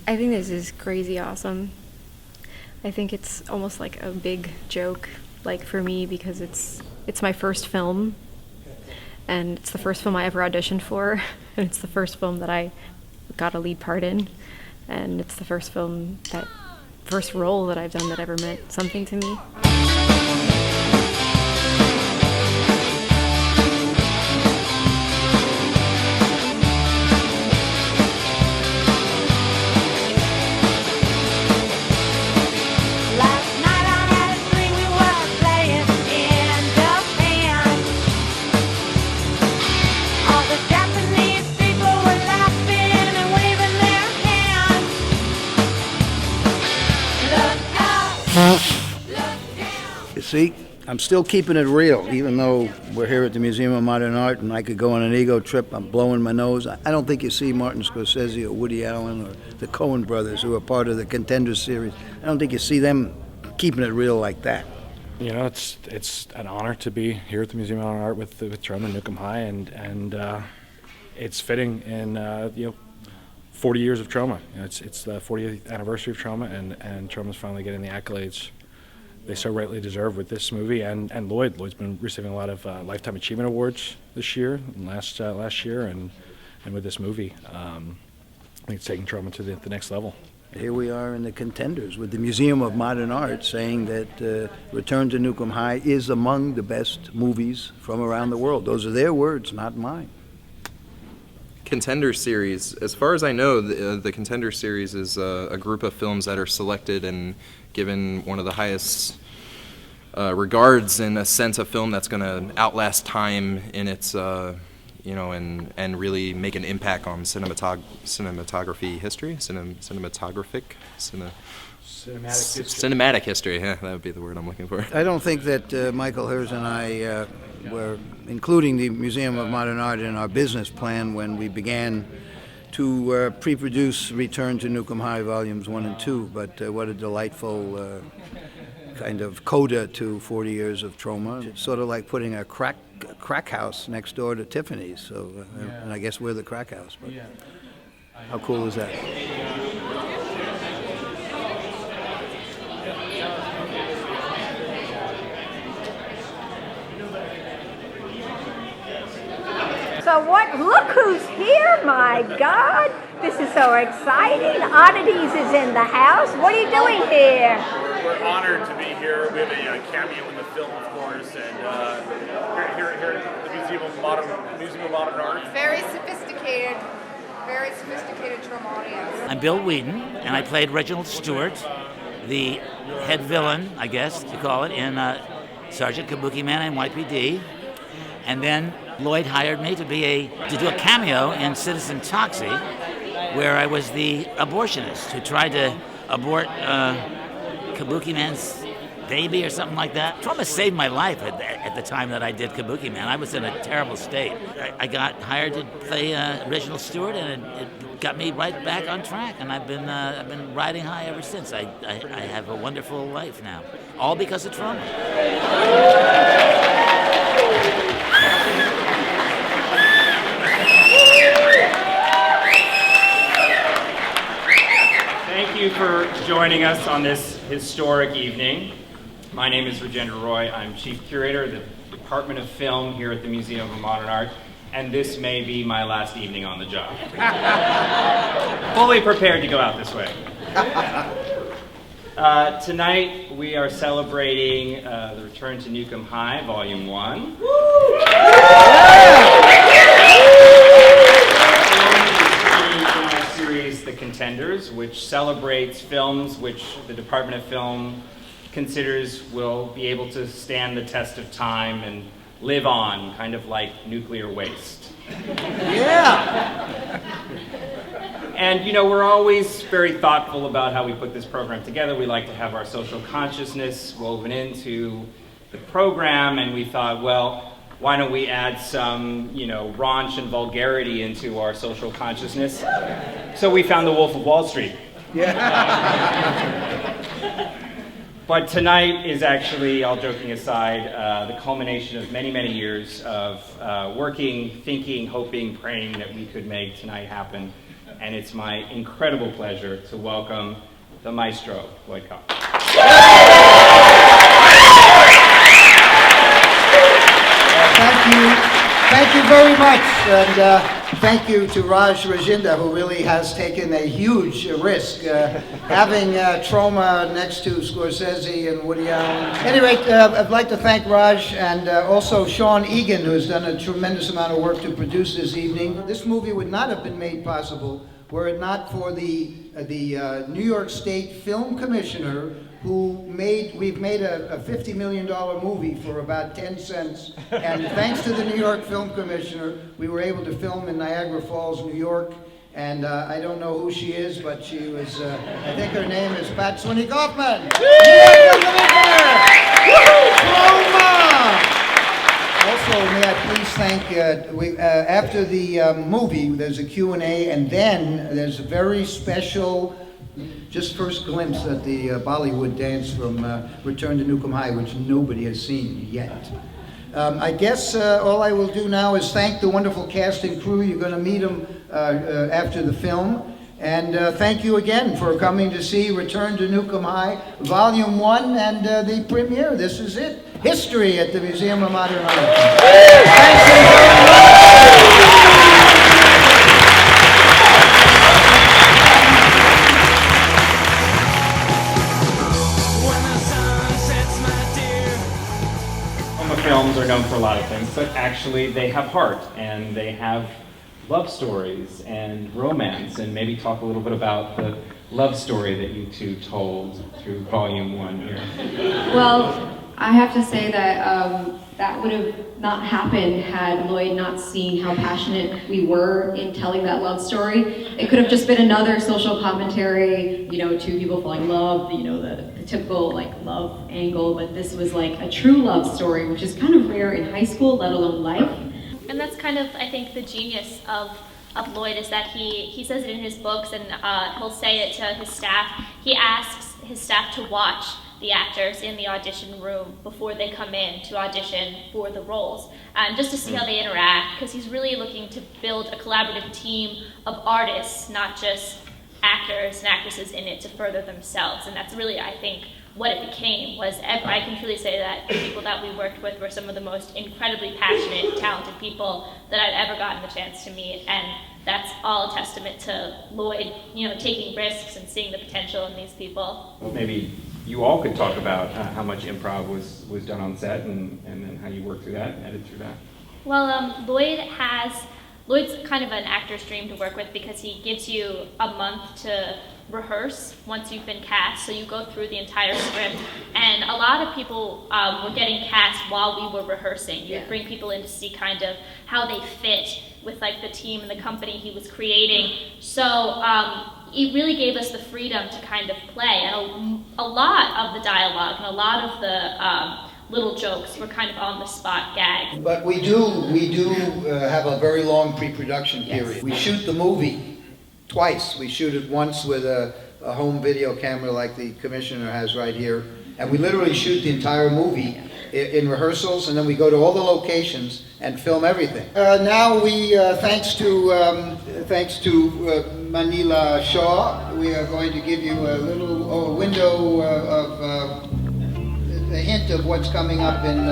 I think this is crazy awesome. I think it's almost like a big joke, like for me, because it's my first film, and it's the first film I ever auditioned for, and it's the first film that I got a lead part in, and it's the first role that I've done that ever meant something to me. See, I'm still keeping it real, even though we're here at the Museum of Modern Art and I could go on an ego trip. I'm blowing my nose. I don't think you see Martin Scorsese or Woody Allen or the Coen brothers, who are part of the Contenders series. I don't think you see them keeping it real like that. You know, it's an honor to be here at the Museum of Modern Art with Troma and Nuke High, and it's fitting in 40 years of Troma. You know, it's the 40th anniversary of Troma, and Troma's finally getting the accolades they so rightly deserve with this movie, and Lloyd's been receiving a lot of Lifetime Achievement Awards this year and last year, and with this movie, I think it's taking Troma to the next level. Here we are in the Contenders with the Museum of Modern Art saying that Return to Nuke High is among the best movies from around the world. Those are their words, not mine. Contender series, as far as I know, the Contender series is a group of films that are selected and given one of the highest regards in a sense of film that's going to outlast time in its, and really make an impact on cinematography history, cinematic history. Yeah, that would be the word I'm looking for. I don't think that Michael Hers and I were including the Museum of Modern Art in our business plan when we began to pre-produce Return to Nuke High Volumes 1 and 2, but what a delightful kind of coda to 40 years of Troma. It's sort of like putting a crack house next door to Tiffany's, so, and I guess we're the crack house, but how cool is that? So look who's here, my God. This is so exciting. Oddities is in the house. What are you doing here? We're honored to be here. We have a cameo in the film, of course, and here at the Museum of Modern Art. Very sophisticated Troma audience. I'm Bill Whedon, and I played Reginald Stewart, the head villain, I guess you call it, in Sergeant Kabuki Man and YPD. And then Lloyd hired me to do a cameo in Citizen Toxie, where I was the abortionist who tried to abort Kabuki Man's baby or something like that. Troma saved my life at the time that I did Kabuki Man. I was in a terrible state. I got hired to play Reginald Stewart, and it got me right back on track. And I've been riding high ever since. I have a wonderful life now, all because of Troma. Thank you for joining us on this historic evening. My name is Rajendra Roy. I'm Chief Curator of the Department of Film here at the Museum of Modern Art, and this may be my last evening on the job. Fully prepared to go out this way. Tonight we are celebrating the Return to Nuke High, Volume 1. Series The Contenders, which celebrates films which the Department of Film considers will be able to stand the test of time and live on, kind of like nuclear waste. Yeah! And we're always very thoughtful about how we put this program together. We like to have our social consciousness woven into the program, and we thought, well, why don't we add some, raunch and vulgarity into our social consciousness? So we found The Wolf of Wall Street. Yeah. But tonight is actually, all joking aside, the culmination of many, many years of working, thinking, hoping, praying that we could make tonight happen. and it's my incredible pleasure to welcome the maestro, Lloyd Kaufman. Thank you very much, and thank you to Raj Rajinder, who really has taken a huge risk, having Troma next to Scorsese and Woody Allen. Anyway, I'd like to thank Raj and also Sean Egan, who has done a tremendous amount of work to produce this evening. This movie would not have been made possible were it not for the New York State Film Commissioner, we've made a $50 million movie for about 10 cents, and thanks to the New York Film Commissioner, we were able to film in Niagara Falls, New York, and I don't know who she is, but she was, I think her name is Pat Kaufman. TRoMOMA! Also, may I please thank, after the movie, there's a Q&A, and then there's a very special, just first glimpse at the Bollywood Dance from Return to Nuke High, which nobody has seen yet. I guess all I will do now is thank the wonderful cast and crew. You're going to meet them after the film. And thank you again for coming to see Return to Nuke High, Volume 1, and the premiere. This is it. History at the Museum of Modern Art. Thanks very TRoMA films are known for a lot of things, but actually they have heart, and they have love stories and romance, and maybe talk a little bit about the love story that you two told through Volume 1 here. Well, I have to say that that would have not happened had Lloyd not seen how passionate we were in telling that love story. It could have just been another social commentary, you know, two people falling in love, you know, the typical like love angle, but this was like a true love story, which is kind of rare in high school, let alone life. And that's kind of, I think, the genius of Lloyd is that he says it in his books, and he'll say it to his staff. He asks his staff to watch the actors in the audition room before they come in to audition for the roles, just to see how they interact, because he's really looking to build a collaborative team of artists, not just actors and actresses in it to further themselves. And that's really, I think, what it became. I can truly say that the people that we worked with were some of the most incredibly passionate, talented people that I've ever gotten the chance to meet, and that's all a testament to Lloyd, you know, taking risks and seeing the potential in these people. Well, maybe you all could talk about how much improv was done on set, and then how you worked through that, edited through that. Well, Lloyd's kind of an actor's dream to work with, because he gives you a month to rehearse once you've been cast, so you go through the entire script, and a lot of people were getting cast while we were rehearsing. You'd bring people in to see kind of how they fit with like the team and the company he was creating. So it really gave us the freedom to kind of play, and a lot of the dialogue and a lot of the little jokes were kind of on the spot gags. But we do have a very long pre-production period. Yes. We shoot the movie twice. We shoot it once with a home video camera like the commissioner has right here, and we literally shoot the entire movie in rehearsals, and then we go to all the locations and film everything. Now we, thanks to Manila Shaw, we are going to give you a little window of a hint of what's coming up in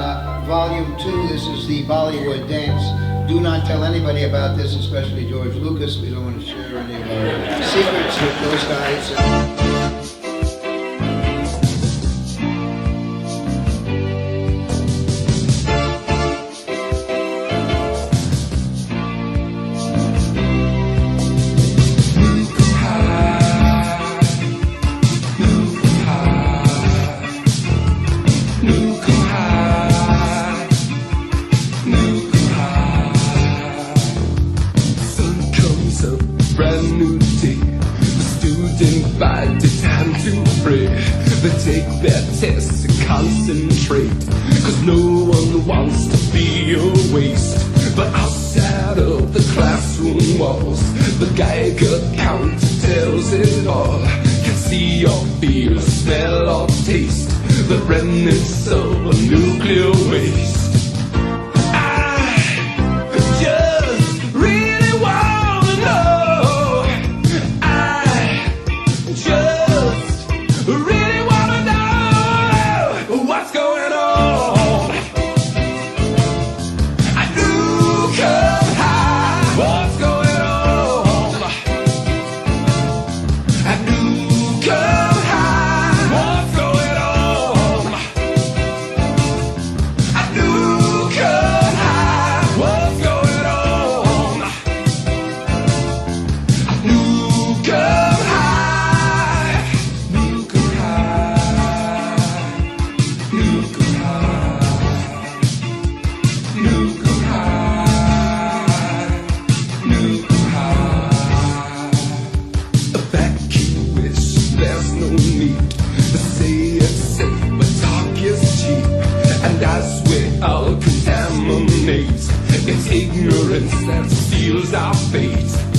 Volume 2. This is the Bollywood Dance. Do not tell anybody about this, especially George Lucas. We don't want to share any of our secrets with those guys. Take their tests and concentrate, cause no one wants to be a waste. But outside of the classroom walls, the Geiger counter tells it all. Can see your fears, smell or taste the remnants of a nuclear waste. I just really wanna know street. They say it's safe, but talk is cheap. And as we all contaminate, it's ignorance that steals our fate.